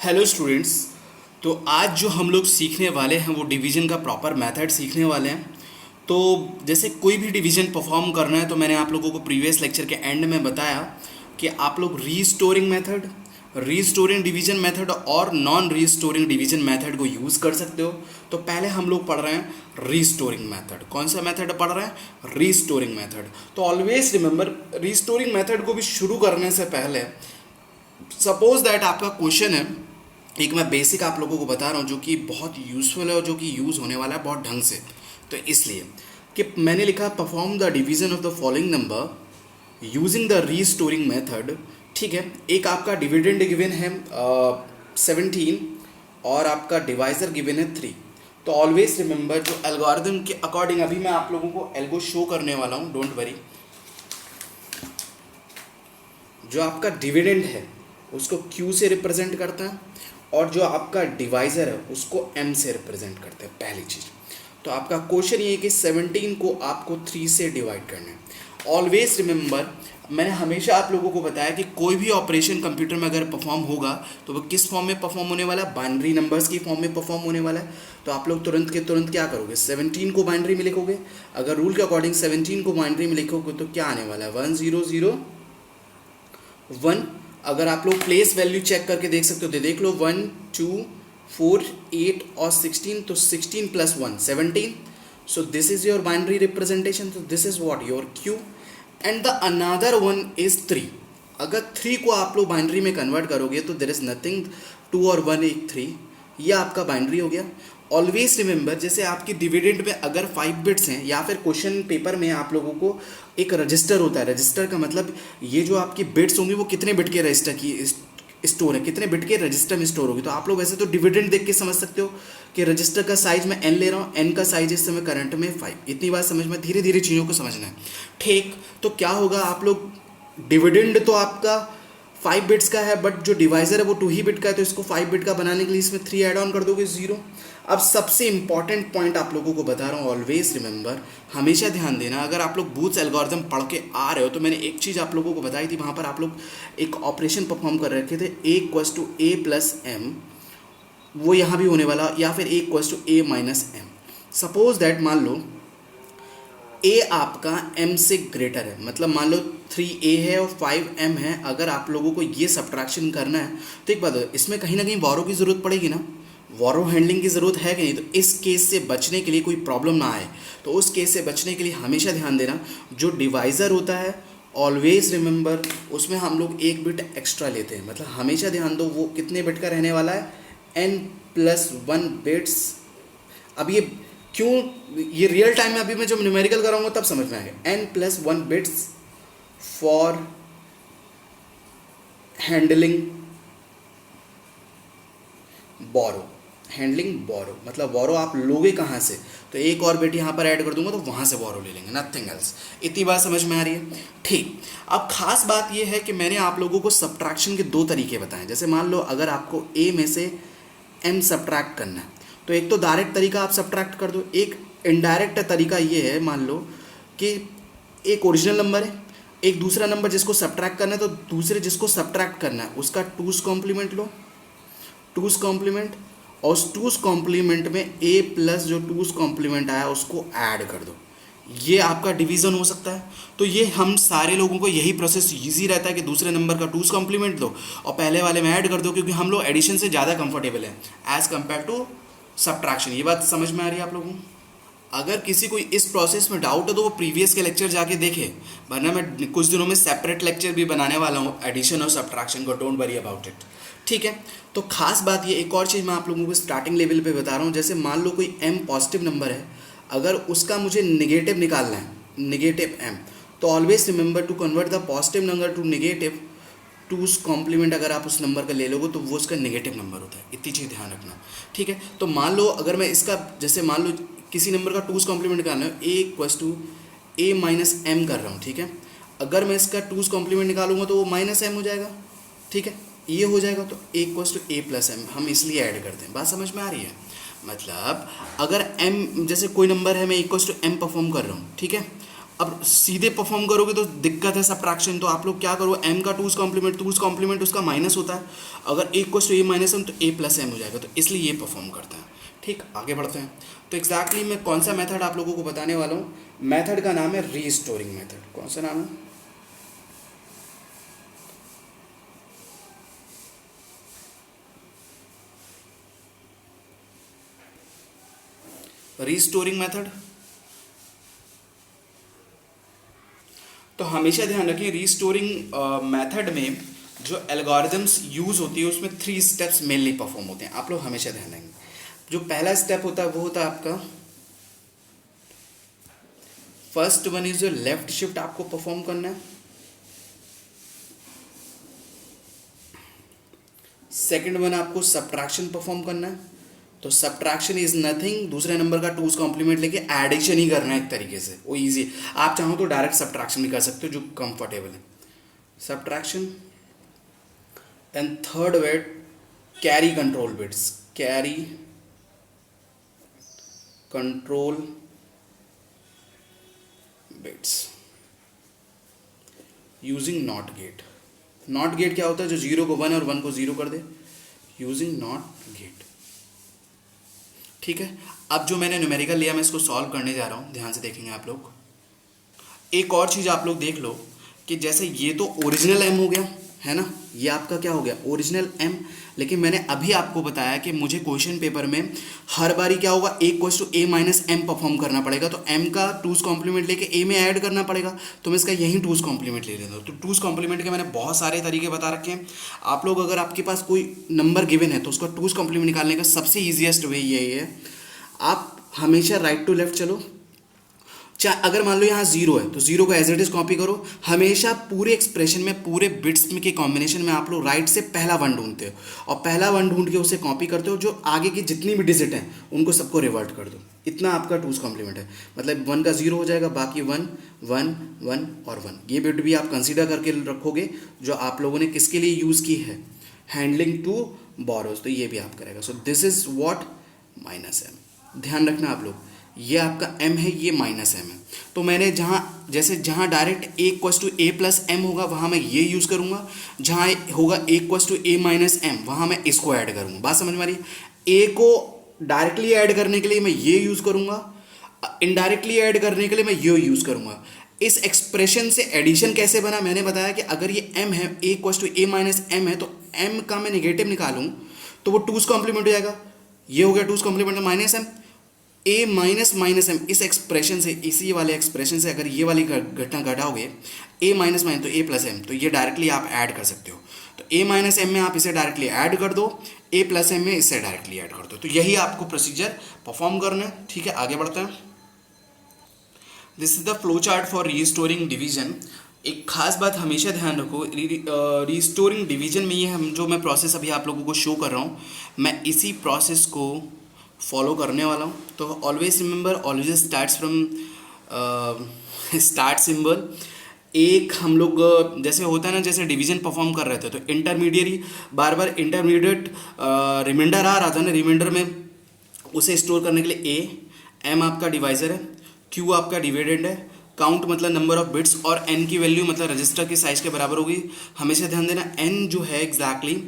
Hello students. तो आज जो हम लोग सीखने वाले हैं वो डिवीज़न का प्रॉपर मेथड सीखने वाले हैं। तो जैसे कोई भी डिवीज़न परफॉर्म करना है तो मैंने आप लोगों को प्रीवियस लेक्चर के एंड में बताया कि आप लोग restoring method, restoring division method और नॉन रीस्टोरिंग डिवीज़न मेथड को यूज़ कर सकते हो। तो पहले हम लोग पढ़ रहे हैं रीस्टोरिंग मेथड। कौन सा मेथड पढ़ रहे हैं? Restoring method. तो ऑलवेज रिमेंबर, रीस्टोरिंग मेथड को भी शुरू करने से पहले सपोज दैट आपका क्वेश्चन है, एक मैं बेसिक आप लोगों को बता रहा हूँ जो कि बहुत यूज़फुल है और जो कि यूज़ होने वाला है बहुत ढंग से। तो इसलिए कि मैंने लिखा perform the division of the following number using the restoring method. ठीक है, एक आपका डिविडेंड गिवन है 17 और आपका डिवाइज़र गिवन है 3। तो ऑलवेज रिमेंबर जो एल्गोरिथम के अकॉर्डिंग अभी मैं आप लोगों को एल्गो शो करने वाला हूँ, डोंट वरी। जो आपका डिविडेंड है उसको Q से रिप्रेजेंट करता है और जो आपका डिवाइज़र है उसको M से रिप्रेजेंट करते हैं, पहली चीज़। तो आपका क्वेश्चन ये है कि 17 को आपको 3 से डिवाइड करना है। ऑलवेज रिमेंबर, मैंने हमेशा आप लोगों को बताया कि कोई भी ऑपरेशन कंप्यूटर में अगर परफॉर्म होगा तो वो किस फॉर्म में परफॉर्म होने वाला है? बाइनरी नंबर्स की फॉर्म में परफॉर्म होने वाला है। तो आप लोग तुरंत के तुरंत क्या करोगे? 17 को बाइनरी में लिखोगे। अगर रूल के अकॉर्डिंग 17 को बाइनरी में लिखोगे तो क्या आने वाला है? 1 अगर आप लोग प्लेस वैल्यू चेक करके देख सकते हो तो देख लो 1 2 4 8 और 16। तो 16 + 1 17। So this is your binary representation. तो this is what your Q and the another one is 3। अगर 3 को आप लोग बाइनरी में कन्वर्ट करोगे तो देर इज नथिंग, 2 और 1 एक 3, यह आपका बाइनरी हो गया। ऑलवेज रिमेंबर, जैसे आपकी डिविडेंड में अगर 5 बिट्स हैं या फिर क्वेश्चन पेपर में आप लोगों को एक रजिस्टर होता है। रजिस्टर का मतलब ये जो आपकी बिट्स होंगी वो कितने बिट के रजिस्टर की स्टोर है, कितने बिट के रजिस्टर में स्टोर होगी। तो आप लोग वैसे तो डिविडेंड देख के समझ सकते हो कि रजिस्टर का साइज मैं n ले रहा हूँ, n का साइज इस समय करंट में 5। इतनी बात समझ में, धीरे धीरे चीज़ों को समझना है। ठीक, तो क्या होगा, आप लोग डिविडेंड तो आपका 5 बिट्स का है बट जो डिवाइज़र है वो 2 ही बिट का है। तो इसको 5 बिट का बनाने के लिए इसमें 3 ऐड ऑन कर दोगे, 0। अब सबसे इंपॉर्टेंट पॉइंट आप लोगों को बता रहा हूँ, ऑलवेज रिमेंबर, हमेशा ध्यान देना। अगर आप लोग बूथ्स एल्गोरिथम पढ़ के आ रहे हो तो मैंने एक चीज़ आप लोगों को बताई थी, वहाँ पर आप लोग एक ऑपरेशन परफॉर्म कर रखे थे A = A + M, वो यहाँ भी होने वाला, या फिर A = A - M। Suppose that मान लो A आपका M से ग्रेटर है, मतलब मान लो 3A है और 5M है। अगर आप लोगों को ये सब्ट्रैक्शन करना है तो एक बात है, इसमें कहीं ना कहीं वॉरो की ज़रूरत पड़ेगी ना, वॉरो हैंडलिंग की ज़रूरत है कि नहीं। तो इस केस से बचने के लिए, कोई प्रॉब्लम ना आए तो उस केस से बचने के लिए हमेशा ध्यान देना, जो डिवाइज़र होता है ऑलवेज रिमेंबर उसमें हम लोग 1 बिट एक्स्ट्रा लेते हैं। मतलब हमेशा ध्यान दो वो कितने बिट का रहने वाला है? n+1 bits. अब ये क्यों, ये रियल टाइम में अभी मैं जब न्यूमेरिकल कराऊंगा तब समझ में आएगा। n+1 bits for handling borrow. Handling borrow मतलब बोरो आप लोगे कहाँ से? तो एक और बिट यहाँ पर ऐड कर दूंगा तो वहाँ से बोरो ले लेंगे, नथिंग एल्स। इतनी बात समझ में आ रही है? ठीक। अब खास बात ये है कि मैंने आप लोगों को सब्ट्रैक्शन के 2 तरीके बताए। जैसे मान लो अगर आपको A में से M सब्ट्रैक्ट करना है तो एक तो डायरेक्ट तरीका आप सब्ट्रैक्ट कर दो, एक इनडायरेक्ट तरीका ये है, मान लो कि एक ओरिजिनल नंबर है, एक दूसरा नंबर जिसको सब्ट्रैक्ट करना है, तो दूसरे जिसको सब्ट्रैक्ट करना है उसका 2's कॉम्प्लीमेंट लो, 2's कॉम्प्लीमेंट, और उस 2's कॉम्प्लीमेंट में A प्लस जो 2's कॉम्प्लीमेंट आया उसको ऐड कर दो। ये आपका डिवीज़न हो सकता है। तो ये हम सारे लोगों को यही प्रोसेस ईजी रहता है कि दूसरे नंबर का 2's कॉम्प्लीमेंट दो और पहले वाले में ऐड कर दो, क्योंकि हम लोग एडिशन से ज़्यादा कंफर्टेबल हैं एज़ कम्पेयर टू सब्ट्रैक्शन। ये बात समझ में आ रही है आप लोगों को? अगर किसी को इस प्रोसेस में डाउट है तो वो प्रीवियस के लेक्चर जाके देखे, वरना मैं कुछ दिनों में सेपरेट लेक्चर भी बनाने वाला हूँ एडिशन और सब्ट्रैक्शन को, डोंट वरी अबाउट इट। ठीक है, तो खास बात ये, एक और चीज़ मैं आप लोगों को स्टार्टिंग लेवल पे बता रहा हूँ। जैसे मान लो कोई M पॉजिटिव नंबर है, अगर उसका मुझे नेगेटिव निकालना है, नेगेटिव M, तो always remember to convert the positive number to negative, 2's complement अगर आप उस नंबर का ले लोगे तो वो उसका नेगेटिव नंबर होता है। इतनी चीज़ ध्यान रखना। ठीक है, तो मान लो अगर मैं इसका, जैसे मान लो किसी नंबर का 2's कॉम्प्लीमेंट निकालना है, A = A - M कर रहा हूँ। ठीक है, अगर मैं इसका 2's कॉम्प्लीमेंट निकालूंगा तो वो -M हो जाएगा। ठीक है, ये हो जाएगा। तो A = A + M हम इसलिए ऐड करते हैं। बात समझ में आ रही है? मतलब अगर M, जैसे कोई नंबर है, मैं A = M परफॉर्म कर रहा हूँ, ठीक है, अब सीधे परफॉर्म करोगे तो दिक्कत है सब्ट्रैक्शन, तो आप लोग क्या करो, m का टूज कॉम्प्लीमेंट उसका माइनस होता है, अगर a equal to a minus M तो a प्लस एम हो जाएगा, तो इसलिए ये परफॉर्म करता है। ठीक, आगे बढ़ते हैं। तो एग्जैक्टली मैं कौन सा मेथड आप लोगों को बताने वाला हूँ, मेथड का नाम है रीस्टोरिंग मेथड। कौन सा नाम है? Restoring method. तो हमेशा ध्यान रखें रीस्टोरिंग मेथड में जो एल्गोरिदम्स यूज होती है उसमें 3 स्टेप्स मेनली परफॉर्म होते हैं, आप लोग हमेशा ध्यान रखेंगे। जो पहला स्टेप होता है वो होता है आपका फर्स्ट वन इज जो लेफ्ट शिफ्ट आपको परफॉर्म करना है। सेकंड वन आपको सब्ट्रैक्शन परफॉर्म करना है। तो सब्ट्रैक्शन इज नथिंग, दूसरे नंबर का टूज कॉम्प्लीमेंट लेके एडिशन ही करना है एक तरीके से, वो इजी। आप चाहो तो डायरेक्ट सब्ट्रैक्शन भी कर सकते हो जो कंफर्टेबल है, subtraction. And third wait carry control bits, carry control bits using not gate. Not gate क्या होता है? जो 0 को 1 और 1 को 0 कर दे, यूजिंग नॉट गेट। ठीक है, अब जो मैंने न्यूमेरिकल लिया मैं इसको सॉल्व करने जा रहा हूँ, ध्यान से देखेंगे आप लोग। एक और चीज़ आप लोग देख लो कि जैसे ये तो ओरिजिनल एम हो गया है ना, ये आपका क्या हो गया, ओरिजिनल एम। लेकिन मैंने अभी आपको बताया कि मुझे क्वेश्चन पेपर में हर बारी क्या होगा, A equals to A minus M perform करना पड़ेगा, तो एम का टूज कॉम्प्लीमेंट लेके ए में ऐड करना पड़ेगा, तो मैं इसका यही टूज कॉम्प्लीमेंट ले लेता हूँ। तो टूज कॉम्प्लीमेंट के मैंने बहुत सारे तरीके बता रखे हैं। आप लोग अगर आपके पास कोई नंबर गिवन है तो उसका टूज कॉम्प्लीमेंट निकालने का सबसे ईजिएस्ट वे यही है, आप हमेशा राइट टू लेफ्ट चलो। चाहे अगर मान लो यहाँ 0 है तो 0 को एज इट इज कॉपी करो। हमेशा पूरे एक्सप्रेशन में पूरे बिट्स के कॉम्बिनेशन में आप लोग राइट से पहला वन ढूंढते हो और पहला वन ढूंढ के उसे कॉपी करते हो, जो आगे की जितनी भी डिजिट हैं उनको सबको रिवर्ट कर दो। इतना आपका टूज कॉम्प्लीमेंट है, मतलब 1 का 0 हो जाएगा, बाकी 1 1 1 और 1। ये बिट भी आप कंसीडर करके रखोगे जो आप लोगों ने किसके लिए यूज़ की है, हैंडलिंग टू बोरोज, तो ये भी आप करेगा। So this is what minus M. ध्यान रखना आप लोग, ये आपका m है, ये माइनस m है। तो मैंने जहाँ direct a equals to a plus M होगा वहाँ मैं ये यूज़ करूँगा, जहाँ होगा a equals to a minus M वहाँ मैं इसको ऐड करूँगा। बात समझ में आ रही है? a को डायरेक्टली ऐड करने के लिए मैं ये यूज़ करूँगा, इनडायरेक्टली ऐड करने के लिए मैं ये यूज़ करूँगा। इस एक्सप्रेशन से एडिशन कैसे बना, मैंने बताया कि अगर ये m है, a equals to a minus M है, तो m का मैं नेगेटिव निकालूँ तो वो टूज कॉम्प्लीमेंट हो जाएगा। ये हो गया टूज कॉम्प्लीमेंट माइनस एम, ए माइनस माइनस एम। इस एक्सप्रेशन से, इसी वाले एक्सप्रेशन से अगर ये वाली घटना घटाओगे ए माइनस माइनस तो ए प्लस एम, तो ये डायरेक्टली आप ऐड कर सकते हो। तो ए माइनस एम में आप इसे डायरेक्टली ऐड कर दो, ए प्लस एम में इसे डायरेक्टली ऐड कर दो। तो यही आपको प्रोसीजर परफॉर्म करना है। ठीक है, आगे बढ़ते हैं। This is the flow chart for restoring division. एक खास बात हमेशा ध्यान रखो, रीस्टोरिंग डिवीजन में ये हम जो मैं प्रोसेस अभी आप लोगों को शो कर रहा हूँ, मैं इसी प्रोसेस को फॉलो करने वाला हूँ। तो always remember, always starts from start symbol. एक हम लोग जैसे होता है ना, जैसे डिवीजन परफॉर्म कर रहे थे तो इंटरमीडिएट, बार बार इंटरमीडिएट रिमाइंडर आ रहा था ना, रिमाइंडर में उसे स्टोर करने के लिए ए, एम आपका डिवाइजर है, क्यू आपका डिविडेंड है, काउंट मतलब नंबर ऑफ बिट्स, और एन की वैल्यू मतलब रजिस्टर की साइज के बराबर होगी। हमेशा ध्यान देना एन जो है एग्जैक्टली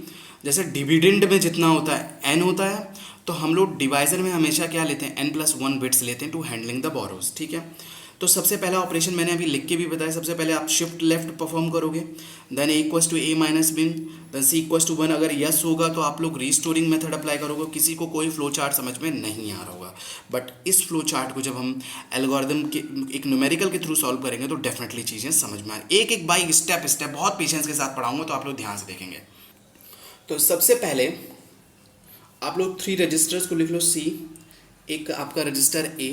जैसे डिविडेंड में जितना होता है एन होता है, तो हम लोग डिवाइजर में हमेशा क्या लेते हैं, n+1 बिट्स लेते हैं टू हैंडलिंग द बोरोज। ठीक है, तो सबसे पहला ऑपरेशन मैंने अभी लिख के भी बताया। सबसे पहले आप शिफ्ट लेफ्ट परफॉर्म करोगे, then a equals to a minus bin, then c equals to 1। अगर यस होगा तो आप लोग रीस्टोरिंग मेथड अप्लाई करोगे। किसी को कोई फ्लो चार्ट समझ में नहीं आ रहा होगा, बट इस फ्लो चार्ट को जब हम एल्गोरिदम के एक न्यूमेरिकल के थ्रू सॉल्व करेंगे तो डेफिनेटली चीज़ें समझ में आ रही। एक एक बाई स्टेप स्टेप बहुत पेशेंस के साथ पढ़ाऊंगा, तो आप लोग ध्यान से देखेंगे। तो सबसे पहले आप लोग 3 रजिस्टर्स को लिख लो, C, एक आपका रजिस्टर A,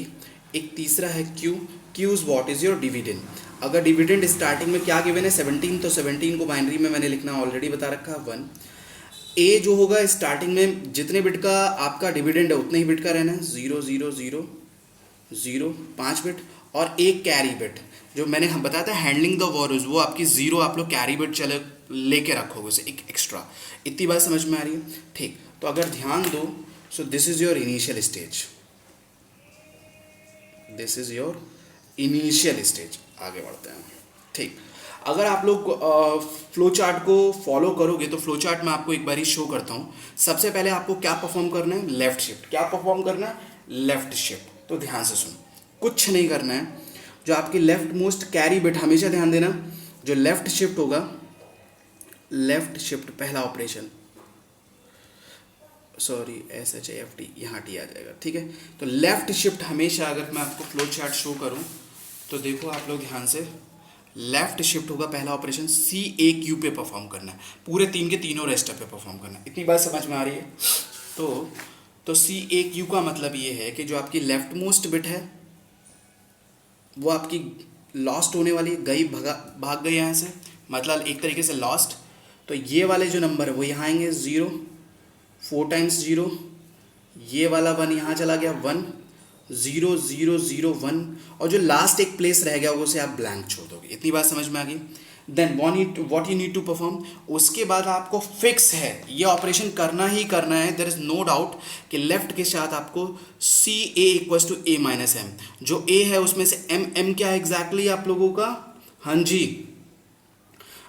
एक तीसरा है Q। Q is what is your dividend. अगर डिविडेंड स्टार्टिंग में क्या गिवन है 17, तो 17 को बाइनरी में मैंने लिखना ऑलरेडी बता रखा 1। A जो होगा स्टार्टिंग में जितने बिट का आपका डिविडेंड है उतने ही बिट का रहना है, 0 0 0 0 5 बिट, और एक कैरी बिट जो मैंने हम बताया था हैंडलिंग द बोरोज, वो आपकी 0 आप लोग कैरी बिट चले लेके रखोगे उसे एक एक्स्ट्रा। इतनी बात समझ में आ रही है? ठीक, तो अगर ध्यान दो, सो this is your initial stage, this is your initial stage. आगे बढ़ते हैं। ठीक, अगर आप लोग फ्लो चार्ट को फॉलो करोगे तो फ्लो चार्ट में आपको एक बार ही शो करता हूँ। सबसे पहले आपको क्या परफॉर्म करना है, लेफ्ट शिफ्ट। क्या परफॉर्म करना है, लेफ्ट शिफ्ट। तो ध्यान से सुनो, कुछ नहीं करना है। जो आपकी लेफ्ट मोस्ट कैरी बिट, हमेशा ध्यान देना, जो लेफ्ट शिफ्ट होगा, लेफ्ट शिफ्ट पहला ऑपरेशन, सॉरी SHIFT, यहाँ टी आ जाएगा, ठीक है। तो लेफ्ट शिफ्ट हमेशा, अगर मैं आपको फ्लो चार्ट शो करूँ तो देखो आप लोग ध्यान से, लेफ्ट शिफ्ट होगा पहला ऑपरेशन, CAQ पे परफॉर्म करना है, पूरे तीन के तीनों रेस्टर पे परफॉर्म करना है। इतनी बात समझ में आ रही है? तो CAQ का मतलब ये है कि जो आपकी लेफ्ट मोस्ट बिट है वो आपकी लॉस्ट होने वाली, गई, भाग गई यहाँ से, मतलब एक तरीके से लॉस्ट। तो ये वाले जो नंबर है वो यहाँ आएंगे 0, 4 टाइम्स 0, ये वाला 1 यहाँ चला गया 1, 0 0 0 1, और जो लास्ट एक प्लेस रह गया होगा उसे आप ब्लैंक छोड़ दोगे। इतनी बात समझ में आ गई? Then what you need to perform, उसके बाद आपको फिक्स है ये ऑपरेशन करना ही करना है। देयर इज नो डाउट कि लेफ्ट के साथ आपको CA = A-M, जो A है उसमें से M क्या है एग्जैक्टली आप लोगों का, हाँ जी,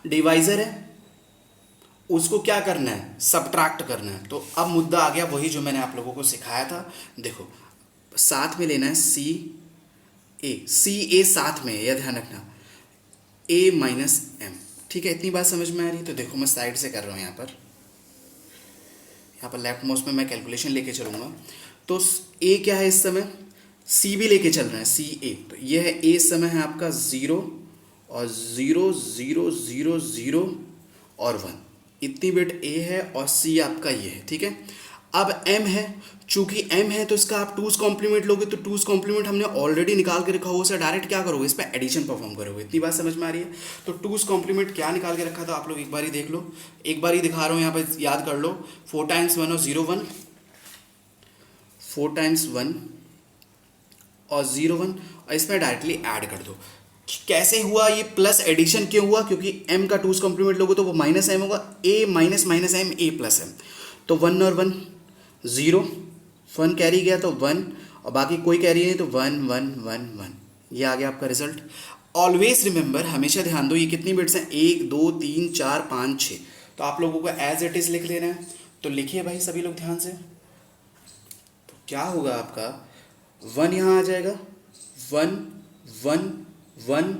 डिवाइजर है, उसको क्या करना है, सब्ट्रैक्ट करना है। तो अब मुद्दा आ गया वही जो मैंने आप लोगों को सिखाया था। देखो साथ में लेना है CA साथ में, यह ध्यान रखना, A-M, ठीक है। इतनी बात समझ में आ रही है? तो देखो मैं साइड से कर रहा हूँ, यहाँ पर लेफ्ट मोस्ट में मैं कैलकुलेशन लेके चलूँगा। तो A क्या है इस समय, C भी लेके चल रहे हैं, CA। तो ये है A, इस समय है आपका 0 और 0 0 0 0 और 1, इतनी बिट A है, और C आपका ये है, ठीक है। अब M है, चूंकि M है तो इसका आप 2's कॉम्प्लीमेंट लोगे, तो 2's कॉम्प्लीमेंट हमने ऑलरेडी निकाल के रखा हुआ, उसे डायरेक्ट क्या करोगे, इस पर एडिशन परफॉर्म करोगे। इतनी बात समझ में आ रही है? तो 2's कॉम्प्लीमेंट क्या निकाल के रखा था आप लोग एक बार ही देख लो, एक बार ही दिखा रहा हूँ यहाँ पर, याद कर लो। 4 टाइम्स 1 और 0 1, 4 टाइम्स 1 और 0 1, और इसमें डायरेक्टली ऐड कर दो। कैसे हुआ ये प्लस एडिशन, क्यों हुआ, क्योंकि M का 2's कॉम्प्लीमेंट लोगे तो वो -M होगा, A -M A+M, तो 1 और 1 0, 1 कैरी गया तो 1, और बाकी कोई कैरी नहीं तो 1 1 1 1, ये आ गया आपका रिजल्ट। ऑलवेज रिमेंबर, हमेशा ध्यान दो, ये कितनी बिट्स हैं, 1 2 3 4 5 6, तो आप लोगों को एज इट इज लिख लेना है। तो लिखिए भाई सभी लोग ध्यान से। तो क्या होगा आपका, 1 यहाँ आ जाएगा, 1 1 1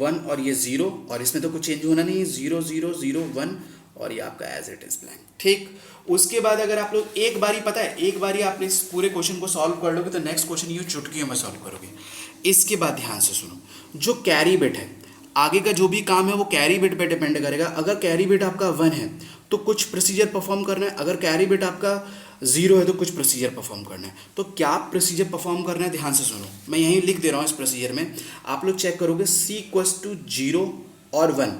1, और ये 0, और इसमें तो कुछ चेंज होना नहीं है, 0 0 0 1, और ये आपका एज इट इज ब्लैंक, ठीक। उसके बाद अगर आप लोग एक बारी, पता है, एक बारी आप इस पूरे क्वेश्चन को सॉल्व कर लोगे तो नेक्स्ट क्वेश्चन ये चुटकियों में सॉल्व करोगे। इसके बाद ध्यान से सुनो, जो कैरी बिट है, आगे का जो भी काम है वो कैरी बिट पे डिपेंड करेगा। अगर कैरी बिट आपका 1 है तो कुछ प्रोसीजर परफॉर्म करना है, अगर कैरी बिट आपका 0 है तो कुछ प्रोसीजर परफॉर्म करना है। तो क्या प्रोसीजर परफॉर्म करना है, ध्यान से सुनो, मैं यहीं लिख दे रहा हूँ। इस प्रोसीजर में आप लोग चेक करोगे, C = 0 और 1,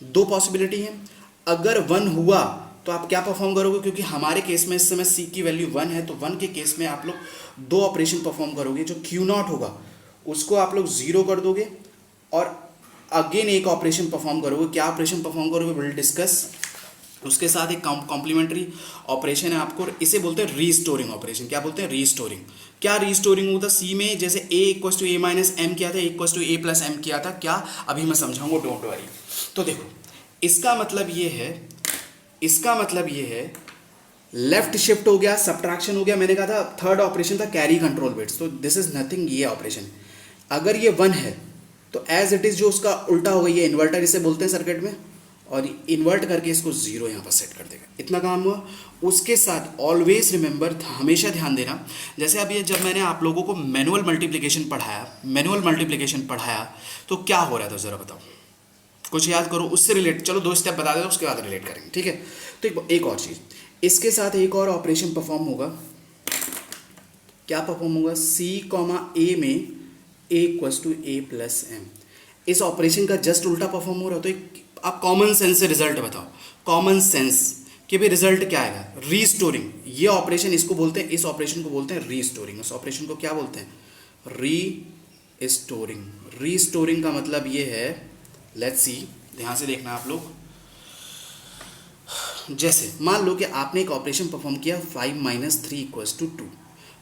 दो पॉसिबिलिटी है। अगर 1 हुआ तो आप क्या परफॉर्म करोगे, क्योंकि हमारे केस में इस समय C की वैल्यू 1 है, तो 1 के केस में आप लोग 2 ऑपरेशन परफॉर्म करोगे। जो Q0 होगा उसको आप लोग 0 कर दोगे, और अगेन एक ऑपरेशन परफॉर्म करोगे। क्या ऑपरेशन परफॉर्म करोगे, विल डिस्कस। उसके साथ एक कॉम्प्लीमेंट्री ऑपरेशन है आपको, इसे बोलते हैं रीस्टोरिंग ऑपरेशन। क्या बोलते हैं, रीस्टोरिंग। क्या रीस्टोरिंग होता है, C में जैसे A = A-M किया था, A = A+M किया था, क्या, अभी मैं समझाऊंगा, डोंट वरी। तो देखो इसका मतलब ये है, लेफ्ट शिफ्ट हो गया, सब्ट्रैक्शन हो गया, मैंने कहा था थर्ड ऑपरेशन था कैरी कंट्रोल बिट्स, तो दिस इज नथिंग, ये ऑपरेशन। अगर ये 1 है तो एज इट इज जो उसका उल्टा होगा, ये इन्वर्टर इसे बोलते हैं सर्किट में, और इन्वर्ट करके इसको 0 यहाँ पर सेट कर देगा। इतना काम हुआ। उसके साथ ऑलवेज रिमेंबर, हमेशा ध्यान देना, जैसे अब ये जब मैंने आप लोगों को मैनुअल मल्टीप्लिकेशन पढ़ाया तो क्या हो रहा था ज़रा बताओ, कुछ याद करो, उससे रिलेट, चलो 2 स्टेप बता दो, उसके बाद रिलेट करेंगे, ठीक है। तो एक और चीज़, इसके साथ एक और ऑपरेशन परफॉर्म होगा। क्या परफॉर्म होगा, C, A में A = A+M, इस ऑपरेशन का जस्ट उल्टा परफॉर्म हो रहा है। तो आप कॉमन सेंस से रिजल्ट बताओ, कॉमन सेंस कि भाई रिजल्ट क्या आएगा, रीस्टोरिंग। ये ऑपरेशन इसको बोलते हैं, इस ऑपरेशन को बोलते हैं रीस्टोरिंग। उस ऑपरेशन को क्या बोलते हैं, रीस्टोरिंग। रीस्टोरिंग का मतलब ये है, लेट्स सी, ध्यान से देखना आप लोग। जैसे मान लो कि आपने एक ऑपरेशन परफॉर्म किया 5 - 3 = 2,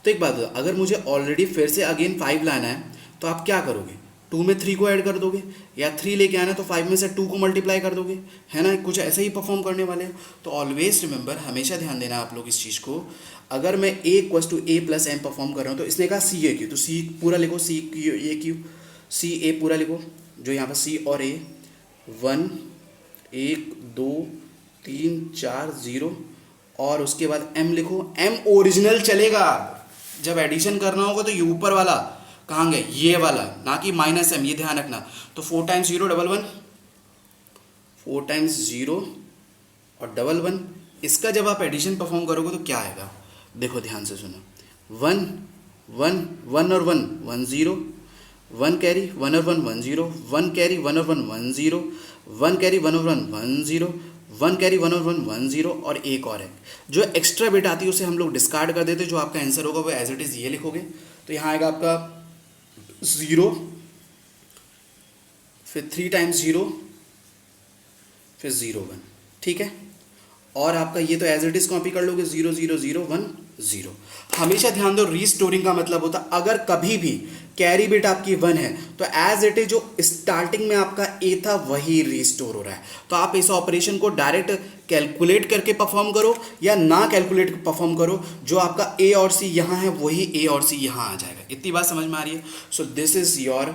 तो एक बात, अगर मुझे ऑलरेडी फिर से अगेन 5 लाना है तो आप क्या करोगे, 2 में 3 को ऐड कर दोगे, या 3 लेके आना तो 5 में से 2 को मल्टीप्लाई कर दोगे, है ना, कुछ ऐसे ही परफॉर्म करने वाले हो। तो ऑलवेज रिमेंबर, हमेशा ध्यान देना आप लोग इस चीज़ को। अगर मैं a equals to A plus M perform कर रहा हूँ तो इसने कहा सी ए क्यू, तो सी पूरा लिखो, सी क्यू ए क्यू, सी ए पूरा लिखो, जो यहाँ पर सी और ए 1 1 2 3 4 0, और उसके बाद m लिखो। m ओरिजिनल चलेगा, जब एडिशन करना होगा तो ये ऊपर वाला कहाँ गए, ये वाला, ना कि माइनस m, ये ध्यान रखना। तो 4 टाइम्स 0 डबल 1, 4 टाइम्स 0 और डबल 1, इसका जब आप एडिशन परफॉर्म करोगे तो क्या आएगा, देखो ध्यान से सुनो। 1 1 1 और 1 1 0, 1 कैरी 1 और 1 1 0, 1 कैरी 1 और 1 1 0, 1 कैरी 1 और 1 1 0, 1 कैरी 1 और 1 1 0, और एक और है जो एक्स्ट्रा बिट आती है उसे हम लोग डिस्कार्ड कर देते हैं। जो आपका आंसर होगा वो एज इट इज़ ये लिखोगे। तो यहाँ आएगा आपका 0, फिर 3 टाइम्स 0, फिर 0 1, ठीक है। और आपका ये तो एज इट इज़ कॉपी कर लोगे, 0 0 0 1 0। हमेशा ध्यान दो, रीस्टोरिंग का मतलब होता है अगर कभी भी कैरी बिट आपकी 1 है तो एज इट इज जो स्टार्टिंग में आपका ए था वही रीस्टोर हो रहा है। तो आप इस ऑपरेशन को डायरेक्ट कैलकुलेट करके परफॉर्म करो या ना कैलकुलेट परफॉर्म करो, जो आपका ए और सी यहाँ है वही ए और सी यहाँ आ जाएगा। इतनी बात समझ में आ रही है। सो this is your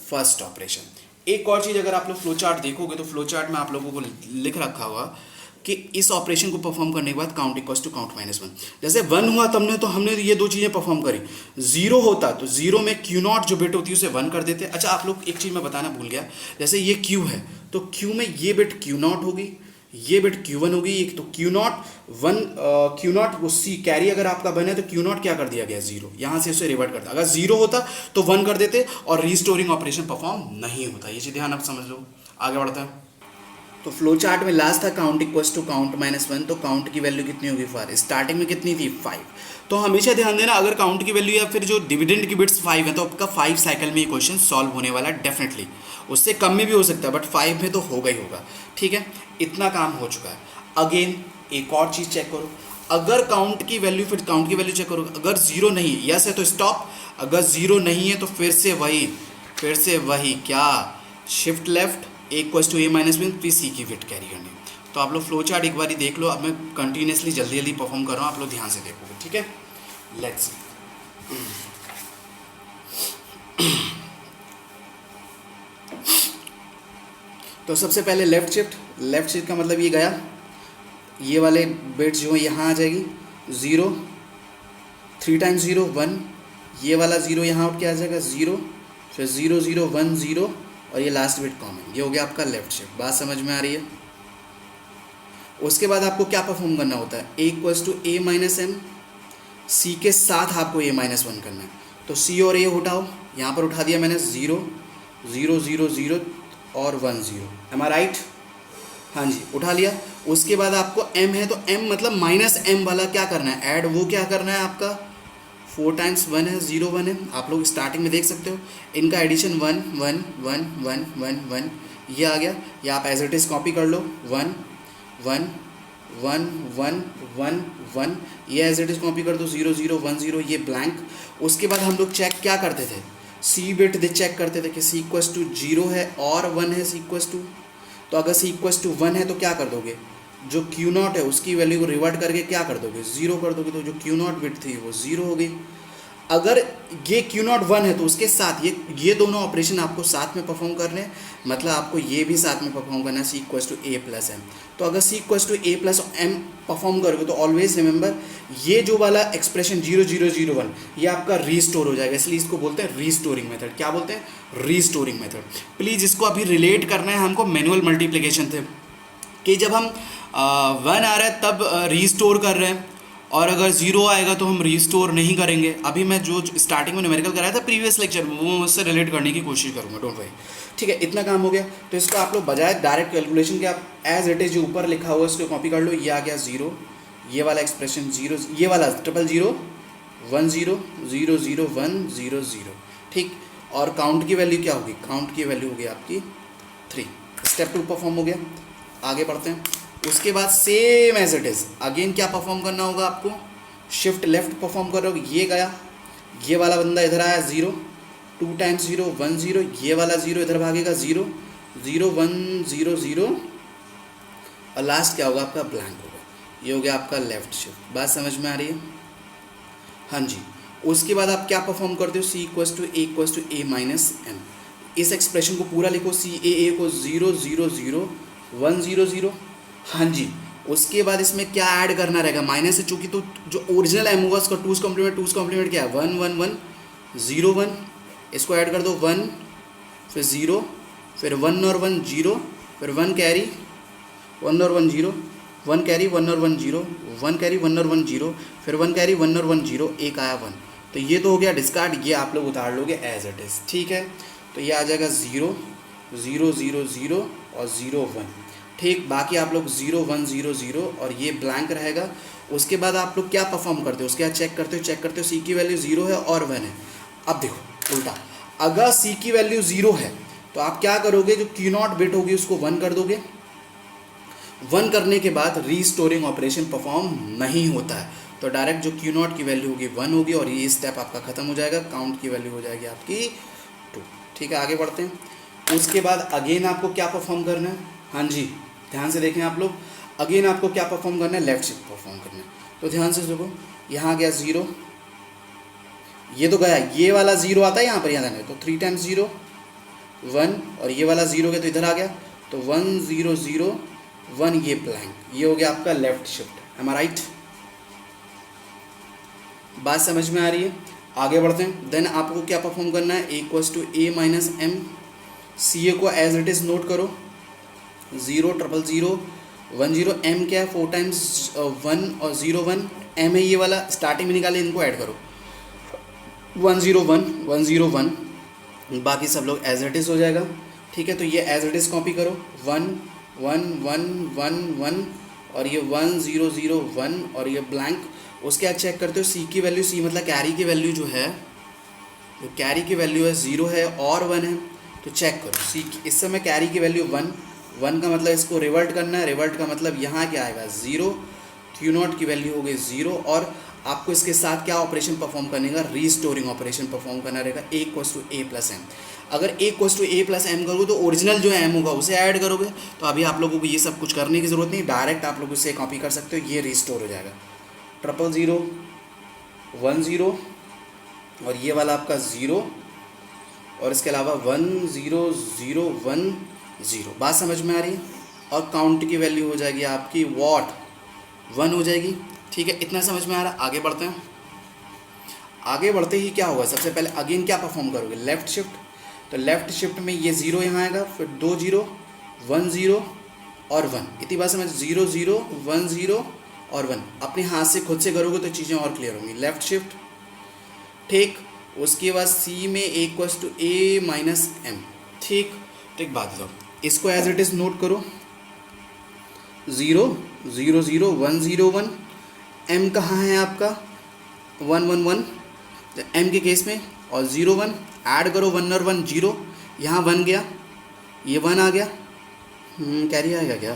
first operation. एक और चीज़, अगर आप लोग फ्लो चार्ट देखोगे तो फ्लो चार्ट में आप लोगों को लिख रखा हुआ कि इस ऑपरेशन को परफॉर्म करने के बाद count equals to count minus 1। जैसे 1 हुआ तब तो हमने ये दो चीज़ें परफॉर्म करी। 0 होता तो 0 में क्यू नॉट जो बिट होती है उसे 1 कर देते। अच्छा, आप लोग एक चीज़ मैं बताना भूल गया, जैसे ये क्यू है तो क्यू में ये बिट क्यू नॉट होगी, ये बिट Q1 होगी। एक तो Q नॉट वो सी कैरी अगर आपका 1 है तो Q नॉट क्या कर दिया गया 0, यहाँ से उसे रिवर्ट करता। अगर 0 होता तो 1 कर देते और रीस्टोरिंग ऑपरेशन परफॉर्म नहीं होता। ये चीज़ ध्यान आप समझ लो। आगे बढ़ता है। तो फ्लो चार्ट में लास्ट था count equals to count minus 1। तो काउंट की वैल्यू कितनी होगी, 4। स्टार्टिंग में कितनी थी, 5। तो हमेशा ध्यान देना, अगर काउंट की वैल्यू या फिर जो डिविडेंड की बिट्स 5 है तो आपका 5 साइकिल में ये क्वेश्चन सॉल्व होने वाला है डेफिनेटली। उससे कम में भी हो सकता है बट 5 में तो होगा ही होगा। ठीक है, इतना काम हो चुका है। अगेन एक और चीज़ चेक करो, अगर काउंट की वैल्यू, फिर काउंट की वैल्यू चेक करो। अगर 0 नहीं, यस है तो स्टॉप, अगर 0 नहीं है तो फिर से वही क्या, shift left equals to A minus 1, फिर सी की बिट कैरी करनी। तो आप लोग फ्लो चार्ट एक बार देख लो। अब मैं कंटिन्यूसली जल्दी परफॉर्म कर रहा हूँ, आप लोग ध्यान से देखोगे। ठीक है, लेट्स तो सबसे पहले लेफ्ट शिफ्ट का मतलब ये गया, ये वाले बिट्स जो है यहाँ आ जाएगी 0, 3 टाइम्स 0 1, ये वाला 0 यहाँ उठ के आ जाएगा 0, फिर 0 0 1 0 और ये लास्ट बिट कॉमन। ये हो गया आपका लेफ्ट शिफ्ट। बात समझ में आ रही है। उसके बाद आपको क्या परफॉर्म करना होता है, A equals to A minus M, C के साथ आपको ए माइनस 1 करना है। तो सी और ए उठाओ, यहाँ पर उठा दिया मैंने 0 0 0 0 और 1 0। एम आई राइट? हाँ जी, उठा लिया। उसके बाद आपको m है तो m मतलब माइनस m वाला क्या करना है, ऐड। वो क्या करना है आपका 4 टाइम्स 1 है 0 1 है। आप लोग स्टार्टिंग में देख सकते हो इनका एडिशन 1 1 1 1 1 1 ये आ गया। या आप एज इट इज़ कॉपी कर लो 1 1 1 1 1 1, ये एज इट इज़ कॉपी कर दो 0 0 1 0, ये ब्लैंक। उसके बाद हम लोग चेक क्या करते थे, सी बिट चेक करते थे कि सी इक्वल्स टू 0 है और 1 है सी इक्वल्स टू। तो अगर सी इक्वल्स टू 1 है तो क्या कर दोगे, जो क्यू नॉट है उसकी वैल्यू को रिवर्ट करके क्या कर दोगे 0 कर दोगे। तो जो क्यू नॉट बिट थी वो 0 हो गई। अगर ये क्यू नॉट 1 है तो उसके साथ ये दोनों ऑपरेशन आपको साथ में परफॉर्म करने हैं, मतलब आपको ये भी साथ में परफॉर्म करना है C equals to A plus M. तो अगर C equals to A plus M perform करोगे तो ऑलवेज रिमेंबर ये जो वाला एक्सप्रेशन 0 0 0 1 ये आपका रीस्टोर हो जाएगा। इसलिए इसको बोलते हैं रीस्टोरिंग मेथड। क्या बोलते हैं, रीस्टोरिंग मेथड। प्लीज़ इसको अभी रिलेट करना है हमको मैनुअल मल्टीप्लिकेशन थे कि जब हम 1 आ रहा है तब रीस्टोर कर रहे हैं, और अगर 0 आएगा तो हम रीस्टोर नहीं करेंगे। अभी मैं जो स्टार्टिंग में न्यूमेरिकल कराया था प्रीवियस लेक्चर में वो उससे रिलेट करने की कोशिश करूँगा, डोंट वरी। ठीक है, इतना काम हो गया। तो इसका आप लोग बजाय डायरेक्ट कैलकुलेशन के आप एज इट इज़ जो ऊपर लिखा हुआ है उसको कॉपी कर लो। ये आ गया 0, ये वाला एक्सप्रेशन 0, ये वाला 0 0 1 0 0 0 1 0 0। ठीक, और काउंट की वैल्यू क्या होगी, काउंट की वैल्यू होगी आपकी 3। स्टेप 2 परफॉर्म हो गया। आगे बढ़ते हैं। उसके बाद same as it is again क्या परफॉर्म करना होगा आपको, शिफ्ट लेफ्ट परफॉर्म कर रहे हो। ये गया, ये वाला बंदा इधर आया 0, 2 टाइम्स 0 1 0, ये वाला 0 इधर भागेगा 0 0 1 0 0, और लास्ट क्या होगा आपका ब्लैंक होगा। ये हो गया आपका लेफ्ट शिफ्ट। बात समझ में आ रही है? हाँ जी। उसके बाद आप क्या परफॉर्म करते हो, C equals to A minus M. इस एक्सप्रेशन को पूरा लिखो, सी ए को 0 0 0 1 0 0। हाँ जी। उसके बाद इसमें क्या ऐड करना रहेगा, माइनस से, चूंकि तो जो ओरिजिनल एम होगा उसका टूज कॉम्प्लीमेंट क्या है 1 1 1 0 1, इसको ऐड कर दो 1 फिर 0 फिर 1 और 1 0 फिर 1 कैरी 1 और 1 0 1 कैरी 1 और 1 0 1 कैरी 1 और 1 0 फिर 1 कैरी 1 और 1 0, एक आया 1। तो ये तो हो गया डिस्कार्ड, ये आप लोग उतार लोगे एज इट इज़। ठीक है, तो ये आ जाएगा 0 0 0 0 और 0 1। ठीक, बाकी आप लोग 0 1 0 0 और ये ब्लैंक रहेगा। उसके बाद आप लोग क्या परफॉर्म करते हो, उसके बाद चेक करते हो सी की वैल्यू 0 है और 1 है। अब देखो उल्टा, अगर सी की वैल्यू 0 है तो आप क्या करोगे, जो Q0 बिट होगी उसको 1 कर दोगे। 1 करने के बाद रीस्टोरिंग ऑपरेशन परफॉर्म नहीं होता है, तो डायरेक्ट जो Q0 की वैल्यू होगी 1 होगी और ये स्टेप आपका खत्म हो जाएगा, काउंट की वैल्यू हो जाएगी आपकी 2। ठीक है, आगे बढ़ते हैं। उसके बाद अगेन आपको क्या परफॉर्म करना है, हाँ जी ध्यान से देखें आप लोग, अगेन आपको क्या परफॉर्म करना है, लेफ्ट शिफ्ट परफॉर्म करना है। तो ध्यान से देखो, यहाँ गया 0, ये तो गया, ये वाला 0 आता है यहाँ पर, यहाँ तो 3 टाइम्स 0 1, और ये वाला 0 गया तो इधर आ गया, तो 1 0 0 1, ये ब्लैंक, ये हो गया आपका लेफ्ट शिफ्ट। एम आई राइट? बात समझ में आ रही है? आगे बढ़ते हैं। देन आपको क्या परफॉर्म करना है, equals to A minus M. C A को एज इट इज़ नोट करो, 0 0 0 1 0, एम क्या है 4 टाइम्स 1 और 0 1, एम है ये वाला, स्टार्टिंग में निकाले, इनको ऐड करो 1 0 1 1 0 1, बाकी सब लोग एज इट इज़ हो जाएगा। ठीक है, तो ये एज इट इज़ कॉपी करो 1 1 1 1 1 और ये 1 0 0 1 और ये ब्लैंक। उसके बाद चेक करते हो सी की वैल्यू, सी मतलब कैरी की वैल्यू जो है, जो कैरी की वैल्यू है 0 है और 1 है, तो चेक करो सी इस समय कैरी की वैल्यू 1 1 का मतलब इसको रिवर्ट करना है, रिवर्ट का मतलब यहाँ क्या आएगा 0, Q0 की वैल्यू हो गई 0, और आपको इसके साथ क्या ऑपरेशन परफॉर्म करने का, रीस्टोरिंग ऑपरेशन परफॉर्म करना रहेगा, A equals to A plus M. अगर A equals to A plus M करोगे तो ओरिजिनल जो एम होगा उसे ऐड करोगे, तो अभी आप लोगों को ये सब कुछ करने की ज़रूरत नहीं, डायरेक्ट आप लोग इसे कॉपी कर सकते हो, ये रीस्टोर हो जाएगा 0 0 1 0 और ये वाला आपका 0 और इसके अलावा 1 0 0 1 0। बात समझ में आ रही है? और काउंट की वैल्यू हो जाएगी आपकी वॉट 1 हो जाएगी। ठीक है, इतना समझ में आ रहा? आगे बढ़ते हैं। आगे बढ़ते ही क्या होगा, सबसे पहले अगेन क्या परफॉर्म करोगे, लेफ्ट शिफ्ट। तो लेफ्ट शिफ्ट में ये 0 यहाँ आएगा, फिर 2 0 1 0 और 1, इतनी बात समझ, 0 0 1 0 और 1। अपने हाथ से खुद से करोगे तो चीज़ें और क्लियर होंगी। लेफ्ट शिफ्ट, ठीक। उसके बाद सी में A equals to A minus M. ठीक, तो एक बात बताओ, इसको एज इट इज़ नोट करो, 0 0 0 1 0 1, एम कहाँ है आपका 1 1 1 एम के केस में, और 0 1 ऐड करो 1 और 1 0, यहाँ 1 गया, ये 1 आ गया, कैरी आएगा क्या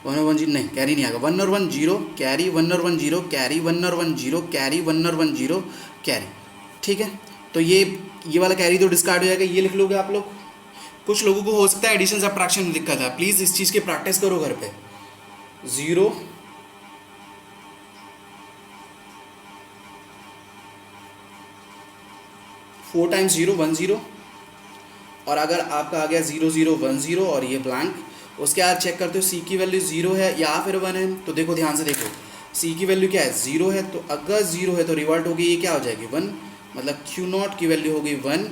1 और 1 0, नहीं कैरी नहीं आएगा, 1 और 1 0 कैरी, 1 और 1 0 कैरी, 1 और 1 0 कैरी, 1 और 1 0 कैरी। ठीक है, तो ये वाला कैरी तो डिस्कार्ड हो जाएगा, ये लिख लोगे आप लोग। कुछ लोगों को हो सकता है एडिशन सब्ट्रैक्शन में दिक्कत है, प्लीज़ इस चीज़ की प्रैक्टिस करो घर पे। 0 4 टाइम्स 0 1 0, और अगर आपका आ गया 0 0 1 0 और ये ब्लैंक, उसके बाद चेक करते हो सी की वैल्यू 0 है या फिर 1 है। तो देखो ध्यान से देखो, सी की वैल्यू क्या है 0 है, तो अगर 0 है तो रिवर्ट होगी, ये क्या हो जाएगी 1, मतलब Q0 की वैल्यू हो गई 1।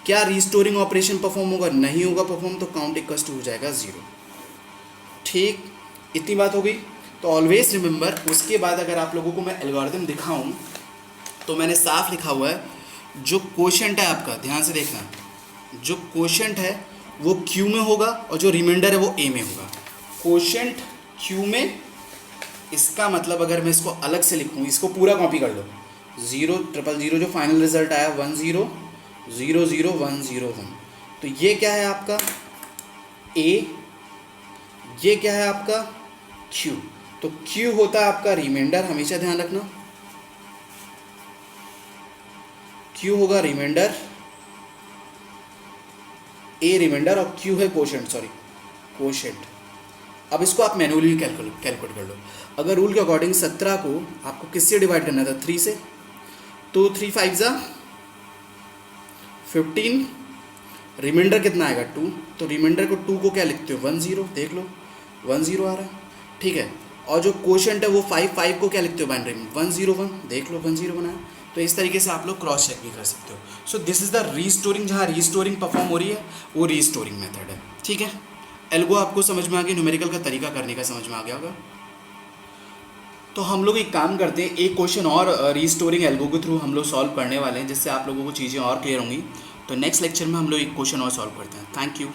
क्या रीस्टोरिंग ऑपरेशन परफॉर्म होगा, नहीं होगा परफॉर्म, तो काउंट इक्वल्स टू हो जाएगा 0। ठीक, इतनी बात हो गई। तो ऑलवेज रिमेंबर, उसके बाद अगर आप लोगों को मैं एल्गोरिथम दिखाऊं तो मैंने साफ लिखा हुआ है, जो क्वोशंट है आपका, ध्यान से देखना, जो क्वोशंट है वो Q में होगा और जो रिमाइंडर है वो A में होगा। क्वोशंट Q में, इसका मतलब अगर मैं इसको अलग से लिखूँ, इसको पूरा कॉपी कर लो, 0 0 0 जो फाइनल रिजल्ट आया 1 0 0 0 1 0 1, तो ये क्या है आपका A, ये क्या है आपका Q। तो Q होता है आपका रिमाइंडर, हमेशा ध्यान रखना, Q होगा रिमाइंडर ए रिमाइंडर और क्यू है कोशेंट, सॉरी कोशेंट। अब इसको आप मैनुअली कैलकुलेट कर लो। अगर रूल के अकॉर्डिंग 17 को आपको किससे डिवाइड करना था, 3 से, तो 3 5 जा 15, रिमाइंडर कितना आएगा 2, तो रिमाइंडर को 2 को क्या लिखते हो 1 0, देख लो 1 0 आ रहा है, ठीक है। और जो कोशेंट है वो 5 5 को क्या लिखते हो बाइनरी में 1 0 1, देख लो 1 0 बनाया। तो इस तरीके से आप लोग क्रॉस चेक भी कर सकते हो। So this is the restoring, जहाँ रीस्टोरिंग परफॉर्म हो रही है वो रीस्टोरिंग मेथड है, ठीक है। एल्गो आपको समझ में आ गया, न्यूमेरिकल का तरीका करने का समझ में आ गया होगा। तो हम लोग एक काम करते हैं, एक क्वेश्चन और रीस्टोरिंग एल्गो के थ्रू हम लोग सॉल्व करने वाले हैं, जिससे आप लोगों को चीज़ें और क्लियर होंगी। तो नेक्स्ट लेक्चर में हम लोग एक क्वेश्चन और सॉल्व करते हैं। Thank you.